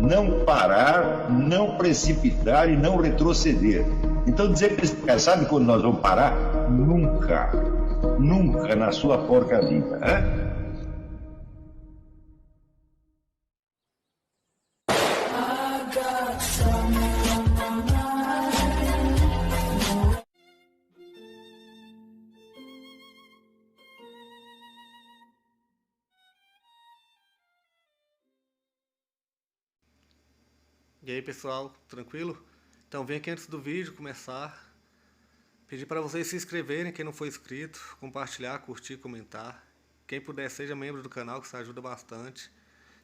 não parar, não precipitar e não retroceder. Então dizer para esse cara, sabe quando nós vamos parar? Nunca. Nunca na sua porca vida. Né? E aí pessoal, tranquilo? Então vem aqui antes do vídeo começar, pedir para vocês se inscreverem, quem não for inscrito, compartilhar, curtir, comentar. Quem puder seja membro do canal, que isso ajuda bastante.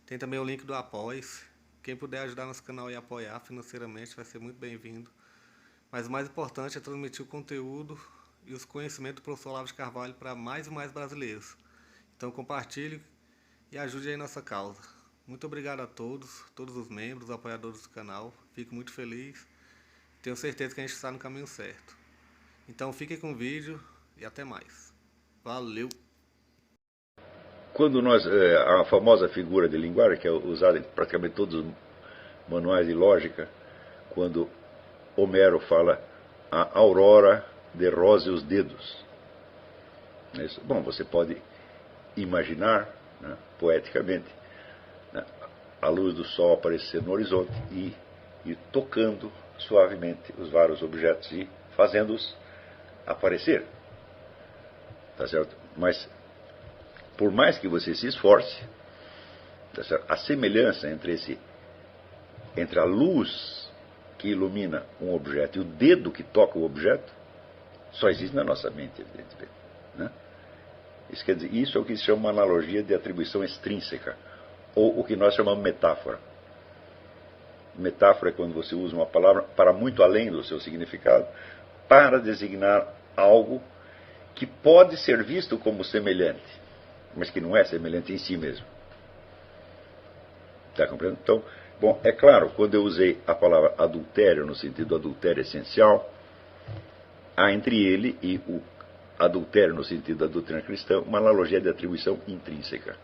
Tem também o link do Apoia-se. Quem puder ajudar nosso canal e apoiar financeiramente vai ser muito bem-vindo. Mas o mais importante é transmitir o conteúdo e os conhecimentos do professor Olavo de Carvalho para mais e mais brasileiros. Então compartilhe e ajude aí nossa causa. Muito obrigado a todos os membros, apoiadores do canal. Fico muito feliz. Tenho certeza que a gente está no caminho certo. Então fiquem com o vídeo e até mais. Valeu! Quando a famosa figura de linguagem, que é usada em praticamente todos os manuais de lógica, quando Homero fala a aurora de rose os dedos. Bom, você pode imaginar, né, poeticamente, a luz do sol aparecer no horizonte e ir tocando suavemente os vários objetos e fazendo-os aparecer. Tá certo? Mas, por mais que você se esforce, tá certo? A semelhança entre a luz que ilumina um objeto e o dedo que toca o objeto só existe na nossa mente, evidentemente. Né? Isso quer dizer, isso é o que se chama uma analogia de atribuição extrínseca, ou o que nós chamamos metáfora. Metáfora é quando você usa uma palavra para muito além do seu significado, para designar algo que pode ser visto como semelhante, mas que não é semelhante em si mesmo. Está compreendendo? Então, bom, é claro, quando eu usei a palavra adultério no sentido adultério essencial, há entre ele e o adultério no sentido da doutrina cristã uma analogia de atribuição intrínseca.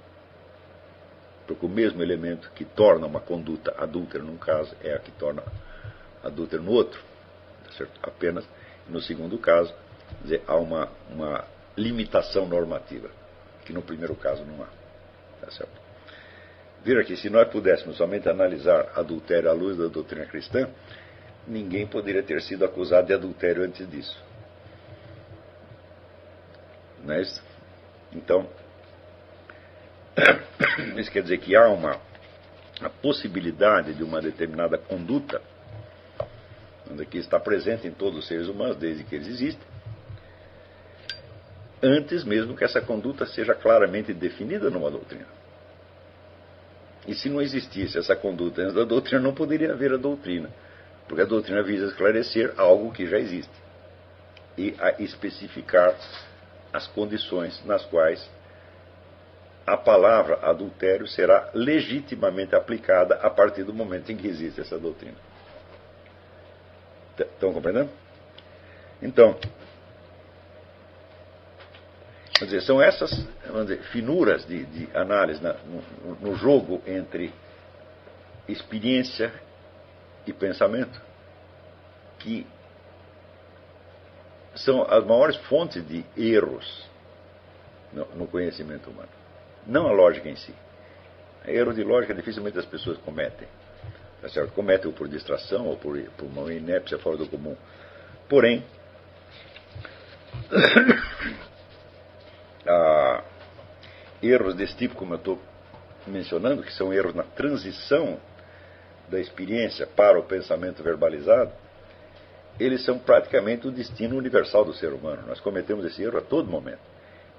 Porque o mesmo elemento que torna uma conduta adúltera num caso é a que torna adúltera no outro. Tá certo? Apenas, no segundo caso, quer dizer, há uma limitação normativa, que no primeiro caso não há. Tá certo? Veja que se nós pudéssemos somente analisar adultério à luz da doutrina cristã, ninguém poderia ter sido acusado de adultério antes disso. Não é isso? Então, isso quer dizer que há a possibilidade de uma determinada conduta, que está presente em todos os seres humanos, desde que eles existem, antes mesmo que essa conduta seja claramente definida numa doutrina. E se não existisse essa conduta antes da doutrina, não poderia haver a doutrina, porque a doutrina visa esclarecer algo que já existe e a especificar as condições nas quais a palavra adultério será legitimamente aplicada a partir do momento em que existe essa doutrina. Estão compreendendo? Então, quer dizer, são essas, vamos dizer, finuras de análise no jogo entre experiência e pensamento que são as maiores fontes de erros no conhecimento humano. Não a lógica em si. Erro de lógica dificilmente as pessoas cometem. Tá certo? Cometem-o por distração ou por uma inépcia fora do comum. Porém, erros desse tipo, como eu estou mencionando, que são erros na transição da experiência para o pensamento verbalizado, eles são praticamente o destino universal do ser humano. Nós cometemos esse erro a todo momento.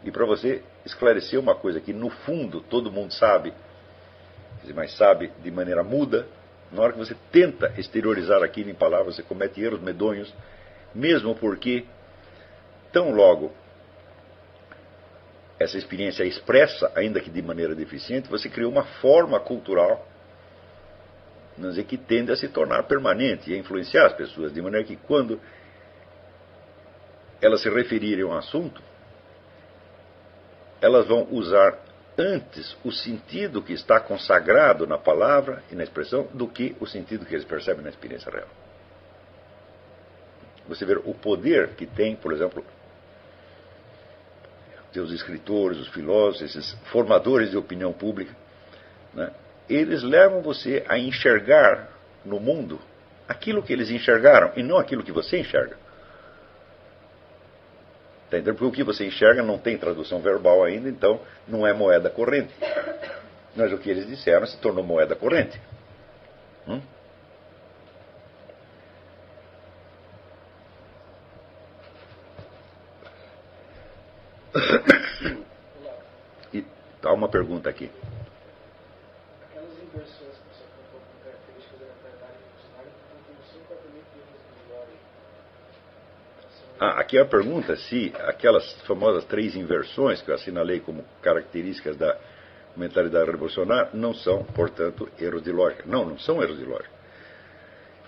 E para você esclarecer uma coisa que no fundo todo mundo sabe, mas sabe de maneira muda, na hora que você tenta exteriorizar aquilo em palavras, você comete erros medonhos, mesmo porque, tão logo essa experiência é expressa, ainda que de maneira deficiente, você criou uma forma cultural, vamos dizer, que tende a se tornar permanente e a influenciar as pessoas, de maneira que quando elas se referirem a um assunto, elas vão usar antes o sentido que está consagrado na palavra e na expressão do que o sentido que eles percebem na experiência real. Você vê o poder que tem, por exemplo, os escritores, os filósofos, esses formadores de opinião pública, né? Eles levam você a enxergar no mundo aquilo que eles enxergaram e não aquilo que você enxerga. Tá entendendo? Porque o que você enxerga não tem tradução verbal ainda, então não é moeda corrente. Mas o que eles disseram se tornou moeda corrente. E há uma pergunta aqui. Aquelas inversões que você apontou como características da mentalidade funcionária estão com 5 a 8 de Aqui é a pergunta se aquelas famosas 3 inversões que eu assinalei como características da mentalidade revolucionária não são, portanto, erros de lógica. Não são erros de lógica.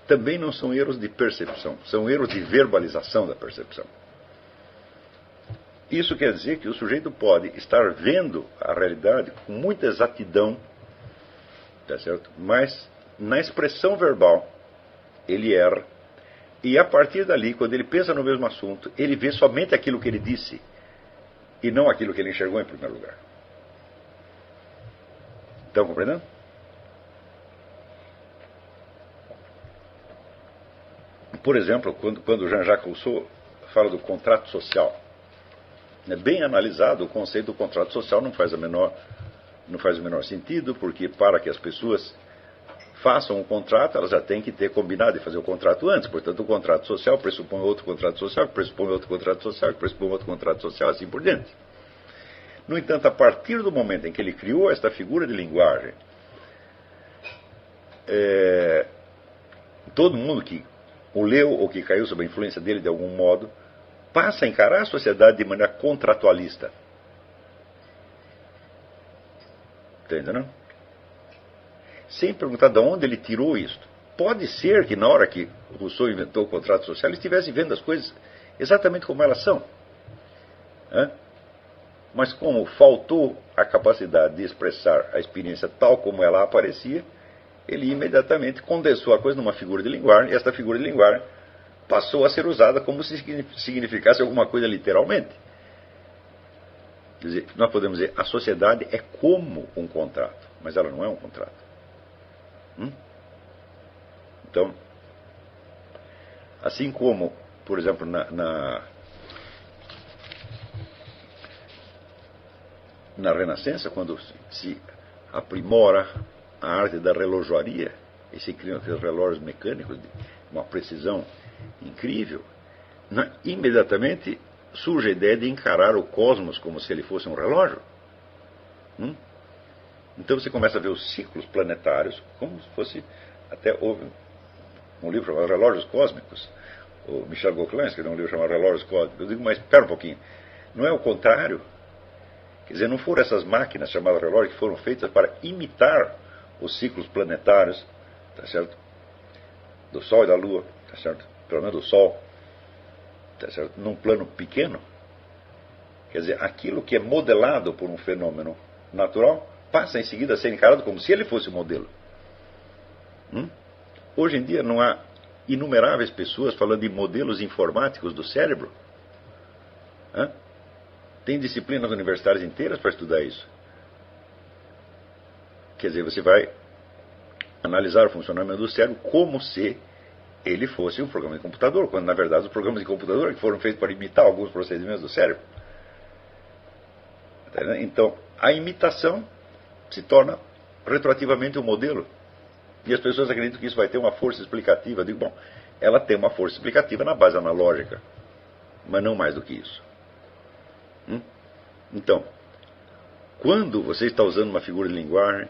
Também não são erros de percepção, são erros de verbalização da percepção. Isso quer dizer que o sujeito pode estar vendo a realidade com muita exatidão, tá certo? Mas na expressão verbal ele erra. E a partir dali, quando ele pensa no mesmo assunto, ele vê somente aquilo que ele disse e não aquilo que ele enxergou em primeiro lugar. Estão compreendendo? Por exemplo, quando Jean-Jacques Rousseau fala do contrato social, bem analisado, o conceito do contrato social não faz o menor sentido, porque para que as pessoas façam um contrato, elas já têm que ter combinado de fazer o contrato antes. Portanto, o contrato social pressupõe outro contrato social, que pressupõe outro contrato social, que pressupõe outro contrato social, assim por diante. No entanto, a partir do momento em que ele criou esta figura de linguagem, todo mundo que o leu ou que caiu sob a influência dele de algum modo, passa a encarar a sociedade de maneira contratualista. Está entendendo? Sem perguntar de onde ele tirou isso. Pode ser que na hora que Rousseau inventou o contrato social, ele estivesse vendo as coisas exatamente como elas são. Mas como faltou a capacidade de expressar a experiência tal como ela aparecia, ele imediatamente condensou a coisa numa figura de linguagem, e esta figura de linguagem passou a ser usada como se significasse alguma coisa literalmente. Quer dizer, nós podemos dizer, a sociedade é como um contrato, mas ela não é um contrato. Então, assim como, por exemplo, na Renascença, quando se aprimora a arte da relojoaria, e se criam aqueles relógios mecânicos de uma precisão incrível, imediatamente surge a ideia de encarar o cosmos como se ele fosse um relógio. Então você começa a ver os ciclos planetários como se fosse, até houve um livro chamado Relógios Cósmicos, o Michel Gauquelin escreveu um livro chamado Relógios Cósmicos. Eu digo, mas espera um pouquinho, não é o contrário? Quer dizer, não foram essas máquinas chamadas relógios que foram feitas para imitar os ciclos planetários, tá certo? Do Sol e da Lua, tá certo? Pelo menos do Sol, tá certo? Num plano pequeno. Quer dizer, aquilo que é modelado por um fenômeno natural passa em seguida a ser encarado como se ele fosse o modelo. Hoje em dia não há inumeráveis pessoas falando de modelos informáticos do cérebro. Tem disciplinas universitárias inteiras para estudar isso. Quer dizer, você vai analisar o funcionamento do cérebro como se ele fosse um programa de computador, quando na verdade os programas de computador que foram feitos para imitar alguns procedimentos do cérebro. Então, a imitação se torna retroativamente um modelo. E as pessoas acreditam que isso vai ter uma força explicativa. Eu digo, bom, ela tem uma força explicativa na base analógica, mas não mais do que isso. Então, quando você está usando uma figura de linguagem,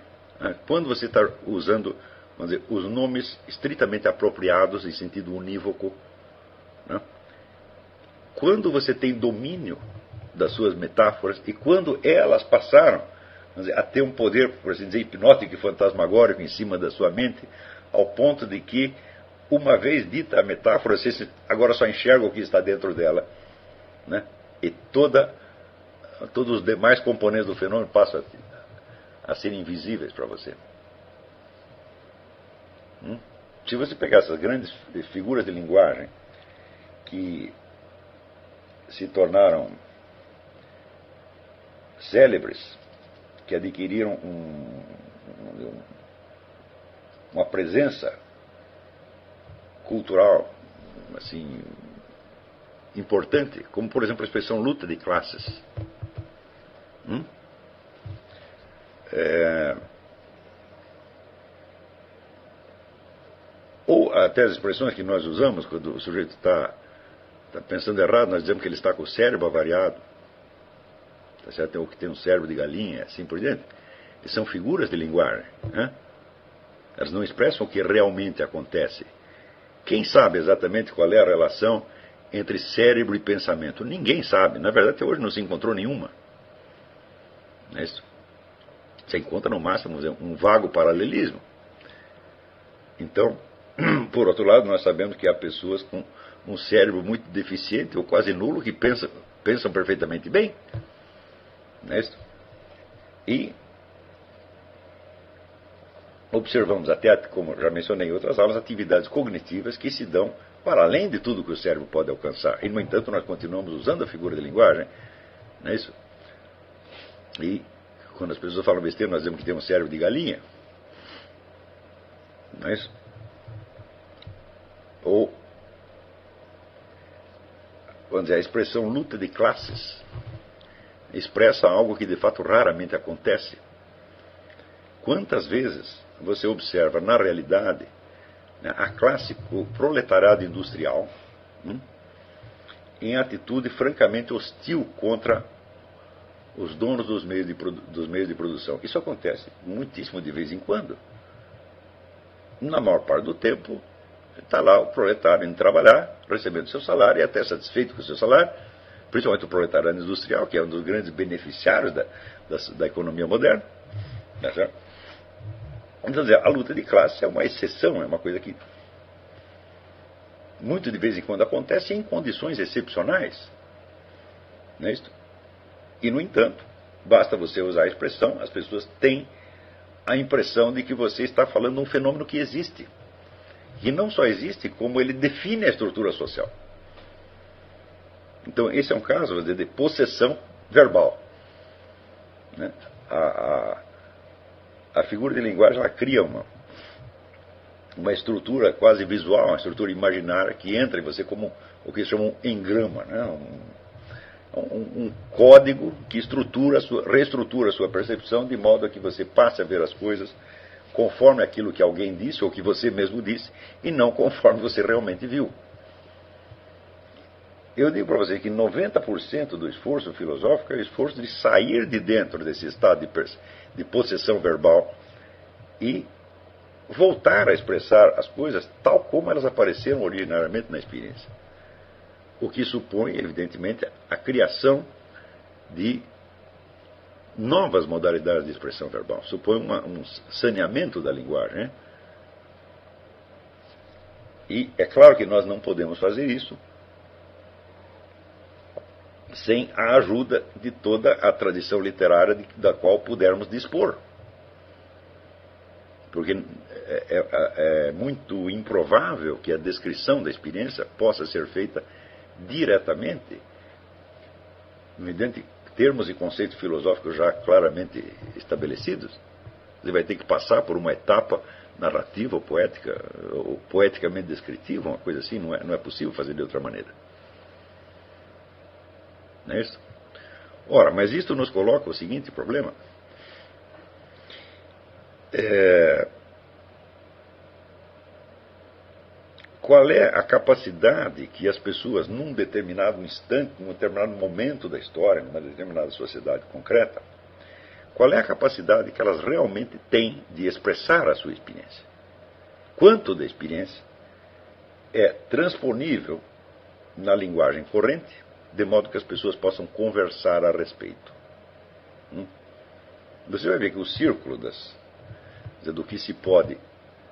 quando você está usando, vamos dizer, os nomes estritamente apropriados em sentido unívoco, quando você tem domínio das suas metáforas e quando elas passaram, vamos dizer, a ter um poder, por assim dizer, hipnótico e fantasmagórico em cima da sua mente, ao ponto de que, uma vez dita a metáfora, você agora só enxerga o que está dentro dela, e todos os demais componentes do fenômeno passam a serem invisíveis para você. Se você pegar essas grandes figuras de linguagem que se tornaram célebres, que adquiriram uma presença cultural assim importante, como por exemplo a expressão luta de classes. Ou até as expressões que nós usamos quando o sujeito está pensando errado, nós dizemos que ele está com o cérebro avariado, tá certo? Ou que tem um cérebro de galinha, assim por diante. E são figuras de linguagem, né? Elas não expressam o que realmente acontece. Quem sabe exatamente qual é a relação entre cérebro e pensamento? Ninguém sabe. Na verdade, até hoje não se encontrou nenhuma. Não é isso? Você encontra no máximo um vago paralelismo. Então, por outro lado, nós sabemos que há pessoas com um cérebro muito deficiente ou quase nulo que pensam perfeitamente bem. Não é isso? E observamos até, como já mencionei em outras aulas, atividades cognitivas que se dão para além de tudo que o cérebro pode alcançar. E, no entanto, nós continuamos usando a figura de linguagem. Não é isso? E quando as pessoas falam besteira, nós dizemos que tem um cérebro de galinha. Não é isso? Ou, vamos dizer, a expressão luta de classes expressa algo que de fato raramente acontece. Quantas vezes você observa na realidade, né, a classe, o proletariado industrial, em atitude francamente hostil contra os donos dos meios de produção. Isso acontece muitíssimo de vez em quando. Na maior parte do tempo, está lá o proletário indo trabalhar, recebendo seu salário e até satisfeito com o seu salário, principalmente o proletariado industrial, que é um dos grandes beneficiários da economia moderna. Tá certo? Então, a luta de classe é uma exceção, é uma coisa que muito de vez em quando acontece em condições excepcionais. Não é isso? E, no entanto, basta você usar a expressão, as pessoas têm a impressão de que você está falando de um fenômeno que existe. E não só existe, como ele define a estrutura social. Então, esse é um caso, vou dizer, de possessão verbal. Né? A figura de linguagem, ela cria uma estrutura quase visual, uma estrutura imaginária que entra em você como o que chamam um engrama, né? Um código que reestrutura a sua percepção de modo a que você passe a ver as coisas conforme aquilo que alguém disse ou que você mesmo disse e não conforme você realmente viu. Eu digo para você que 90% do esforço filosófico é o esforço de sair de dentro desse estado de possessão verbal e voltar a expressar as coisas tal como elas apareceram originariamente na experiência. O que supõe, evidentemente, a criação de novas modalidades de expressão verbal. Supõe um saneamento da linguagem. Né? E é claro que nós não podemos fazer isso sem a ajuda de toda a tradição literária da qual pudermos dispor. Porque é muito improvável que a descrição da experiência possa ser feita diretamente, mediante termos e conceitos filosóficos já claramente estabelecidos. Você vai ter que passar por uma etapa narrativa ou poética, ou poeticamente descritiva, uma coisa assim, não é possível fazer de outra maneira. Não é isso? Ora, mas isto nos coloca o seguinte problema. Qual é a capacidade que as pessoas, num determinado instante, num determinado momento da história, numa determinada sociedade concreta, qual é a capacidade que elas realmente têm de expressar a sua experiência? Quanto da experiência é transponível na linguagem corrente, de modo que as pessoas possam conversar a respeito? Você vai ver que o círculo do que se pode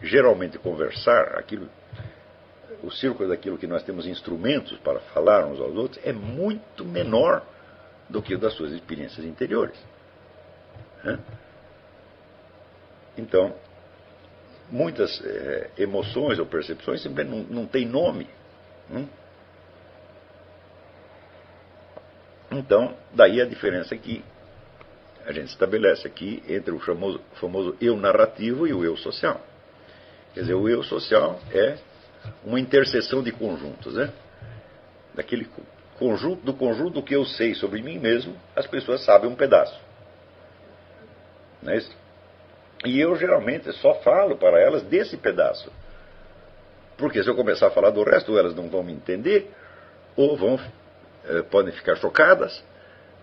geralmente conversar, o círculo daquilo que nós temos instrumentos para falar uns aos outros, é muito menor do que o das suas experiências interiores. Então, muitas emoções ou percepções simplesmente não têm nome. Então, daí a diferença que a gente estabelece aqui entre o famoso eu narrativo e o eu social. Quer dizer, o eu social é uma interseção de conjuntos, né? Daquele conjunto que eu sei sobre mim mesmo, as pessoas sabem um pedaço. Não é isso? E eu geralmente só falo para elas desse pedaço. Porque se eu começar a falar do resto, elas não vão me entender, ou podem ficar chocadas,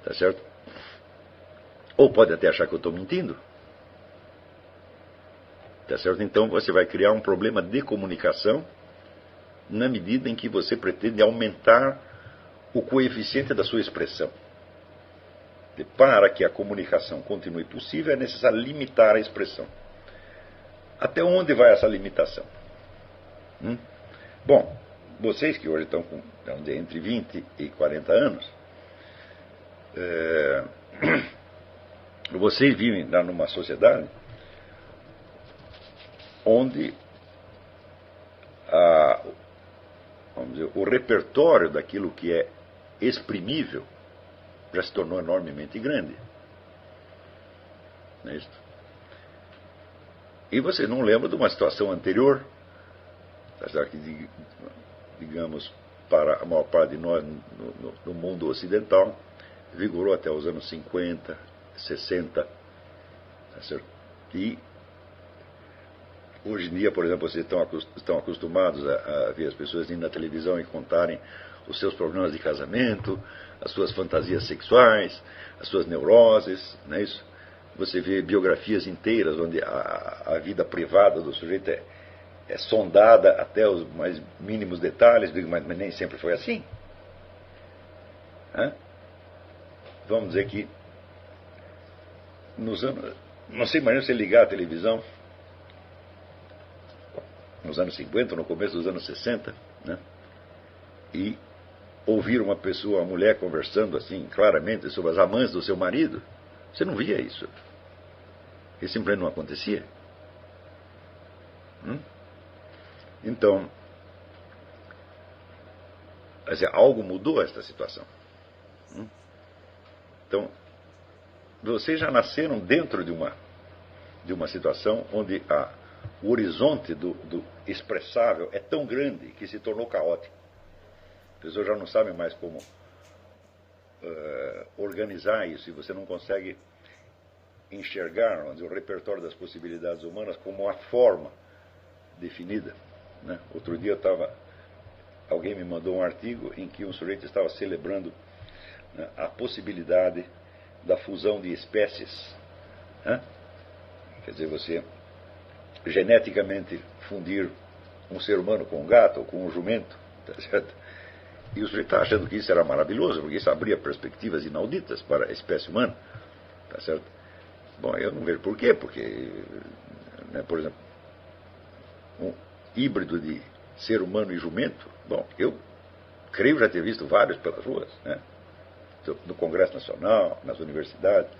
tá certo? Ou podem até achar que eu estou mentindo. Tá certo? Então você vai criar um problema de comunicação na medida em que você pretende aumentar o coeficiente da sua expressão. E para que a comunicação continue possível, é necessário limitar a expressão. Até onde vai essa limitação? Bom, vocês que hoje estão com, vamos dizer, entre 20 e 40 anos, vocês vivem numa sociedade onde vamos dizer, o repertório daquilo que é exprimível já se tornou enormemente grande. Não é isso? E você não lembra de uma situação anterior, que, digamos, para a maior parte de nós no mundo ocidental, vigorou até os anos 50, 60, tá certo? E hoje em dia, por exemplo, vocês estão acostumados a ver as pessoas indo na televisão e contarem os seus problemas de casamento, as suas fantasias sexuais, as suas neuroses, não é isso? Você vê biografias inteiras onde a vida privada do sujeito é sondada até os mais mínimos detalhes, mas nem sempre foi assim. Vamos dizer que nos anos... Não sei, imagina você ligar a televisão nos anos 50, no começo dos anos 60, né? E ouvir uma mulher conversando assim claramente sobre as amantes do seu marido. Você não via isso. Isso simplesmente não acontecia. Então, quer dizer, algo mudou esta situação. Então, vocês já nasceram dentro de uma situação onde o horizonte do expressável é tão grande que se tornou caótico. As pessoas já não sabem mais como organizar isso, e você não consegue enxergar, vamos dizer, o repertório das possibilidades humanas como uma forma definida, né? Outro dia alguém me mandou um artigo em que um sujeito estava celebrando, né, a possibilidade da fusão de espécies, né? Quer dizer, você geneticamente fundir um ser humano com um gato ou com um jumento, tá certo? E o sujeito está achando que isso era maravilhoso, porque isso abria perspectivas inauditas para a espécie humana, tá certo? Bom, eu não vejo por quê, porque, né, por exemplo, um híbrido de ser humano e jumento, bom, eu creio já ter visto vários pelas ruas, né? No Congresso Nacional, nas universidades,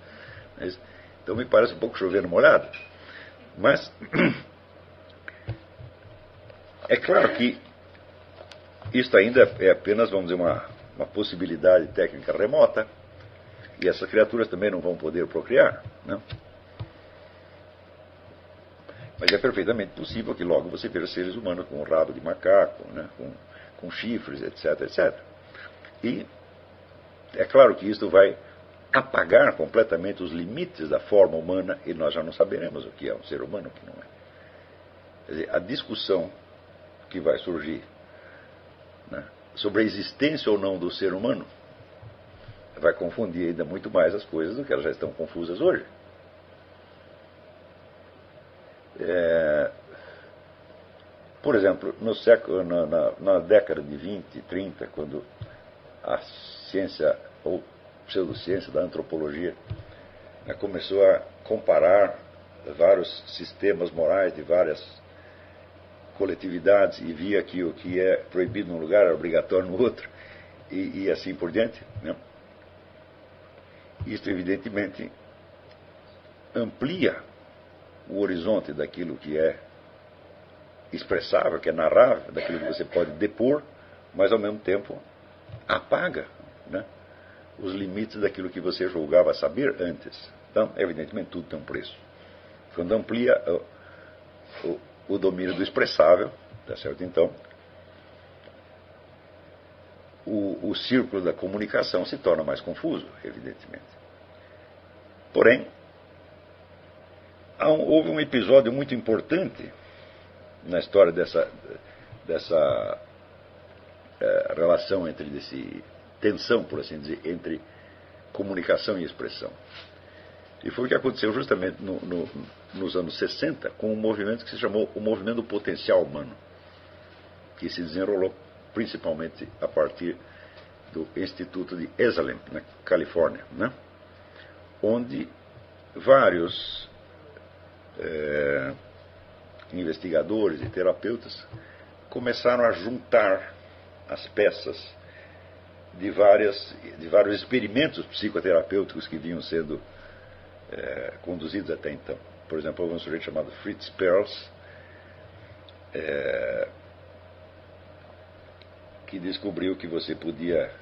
né? Então me parece um pouco chover no molhado. Mas é claro que isso ainda é apenas, vamos dizer, uma possibilidade técnica remota, e essas criaturas também não vão poder procriar, né? Mas é perfeitamente possível que logo você veja seres humanos com um rabo de macaco, né? com chifres, etc, etc. E é claro que isso vai apagar completamente os limites da forma humana, e nós já não saberemos o que é um ser humano e o que não é. Quer dizer, a discussão que vai surgir, né, sobre a existência ou não do ser humano vai confundir ainda muito mais as coisas do que elas já estão confusas hoje. Por exemplo, na década de 20 e 30, quando a ciência ou pseudociência da antropologia, né, começou a comparar vários sistemas morais de várias coletividades e via que o que é proibido num lugar é obrigatório no outro, e assim por diante, né? Isso evidentemente amplia o horizonte daquilo que é expressável, que é narrável, daquilo que você pode depor, mas ao mesmo tempo apaga, né, os limites daquilo que você julgava saber antes. Então, evidentemente, tudo tem um preço. Quando amplia o domínio do expressável, tá certo? Então, o círculo da comunicação se torna mais confuso, evidentemente. Porém, houve um episódio muito importante na história dessa relação desse tensão, por assim dizer, entre comunicação e expressão. E foi o que aconteceu justamente nos anos 60 com um movimento que se chamou o Movimento do Potencial Humano, que se desenrolou principalmente a partir do Instituto de Esalen, na Califórnia, né? Onde vários investigadores e terapeutas começaram a juntar as peças de vários experimentos psicoterapêuticos que vinham sendo conduzidos até então. Por exemplo, houve um sujeito chamado Fritz Perls, que descobriu que você podia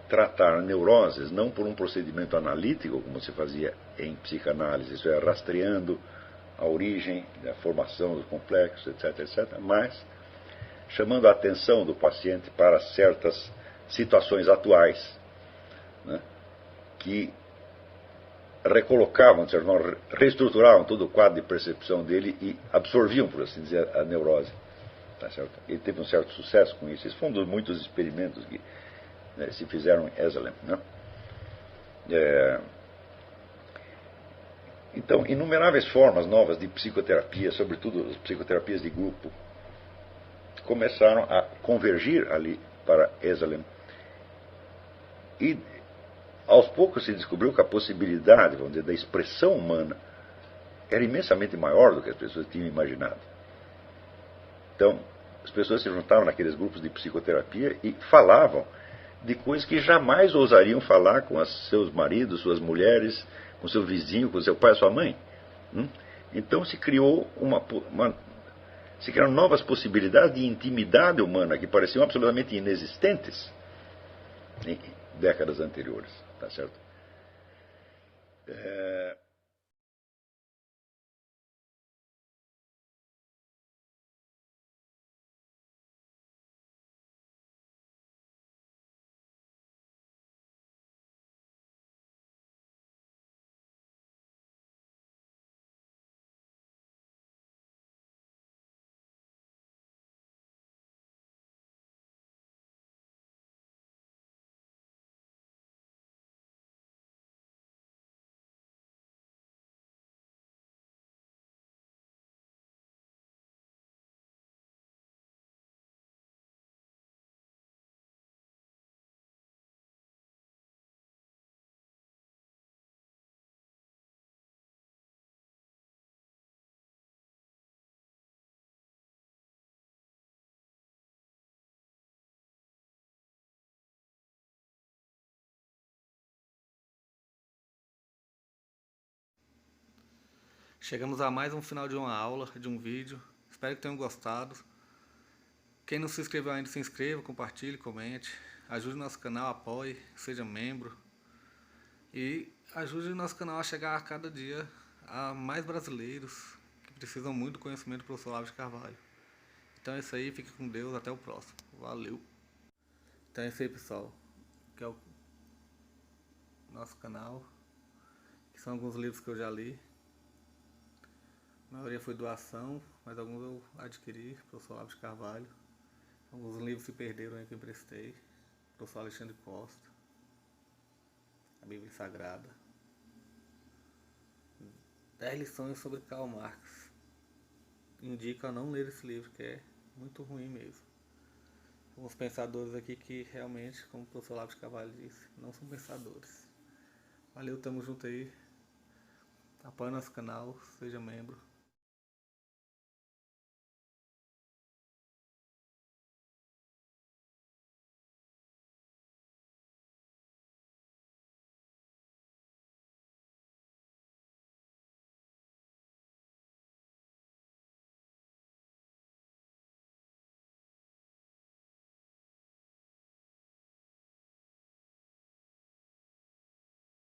tratar neuroses não por um procedimento analítico, como se fazia em psicanálise, isso é, rastreando a origem, a formação dos complexos, etc., etc., mas chamando a atenção do paciente para certas situações atuais, né, que recolocavam, reestruturavam todo o quadro de percepção dele e absorviam, por assim dizer, a neurose. Tá certo? Ele teve um certo sucesso com isso. Esse foi um dos muitos experimentos que se fizeram em Esalen, né? Então, inumeráveis formas novas de psicoterapia, sobretudo as psicoterapias de grupo, começaram a convergir ali para Esalen. E aos poucos se descobriu que a possibilidade, vamos dizer, da expressão humana era imensamente maior do que as pessoas tinham imaginado. Então, as pessoas se juntavam naqueles grupos de psicoterapia e falavam de coisas que jamais ousariam falar com seus maridos, suas mulheres, com seu vizinho, com seu pai, sua mãe. Então se criou se criaram novas possibilidades de intimidade humana que pareciam absolutamente inexistentes em décadas anteriores. Tá certo? Chegamos a mais um final de uma aula, de um vídeo. Espero que tenham gostado. Quem não se inscreveu ainda, se inscreva, compartilhe, comente. Ajude o nosso canal, apoie, seja membro. E ajude o nosso canal a chegar a cada dia a mais brasileiros que precisam muito do conhecimento do professor Olavo de Carvalho. Então é isso aí, fique com Deus, até o próximo. Valeu! Então é isso aí, pessoal. Que é o nosso canal. Que são alguns livros que eu já li. A maioria foi doação, mas alguns eu adquiri, professor Olavo de Carvalho. Alguns livros se perderam aí que eu emprestei. Professor Alexandre Costa. A Bíblia Sagrada. 10 lições sobre Karl Marx. Indico a não ler esse livro, que é muito ruim mesmo. Alguns pensadores aqui que realmente, como o professor Olavo de Carvalho disse, não são pensadores. Valeu, tamo junto aí. Apoie nosso canal, seja membro.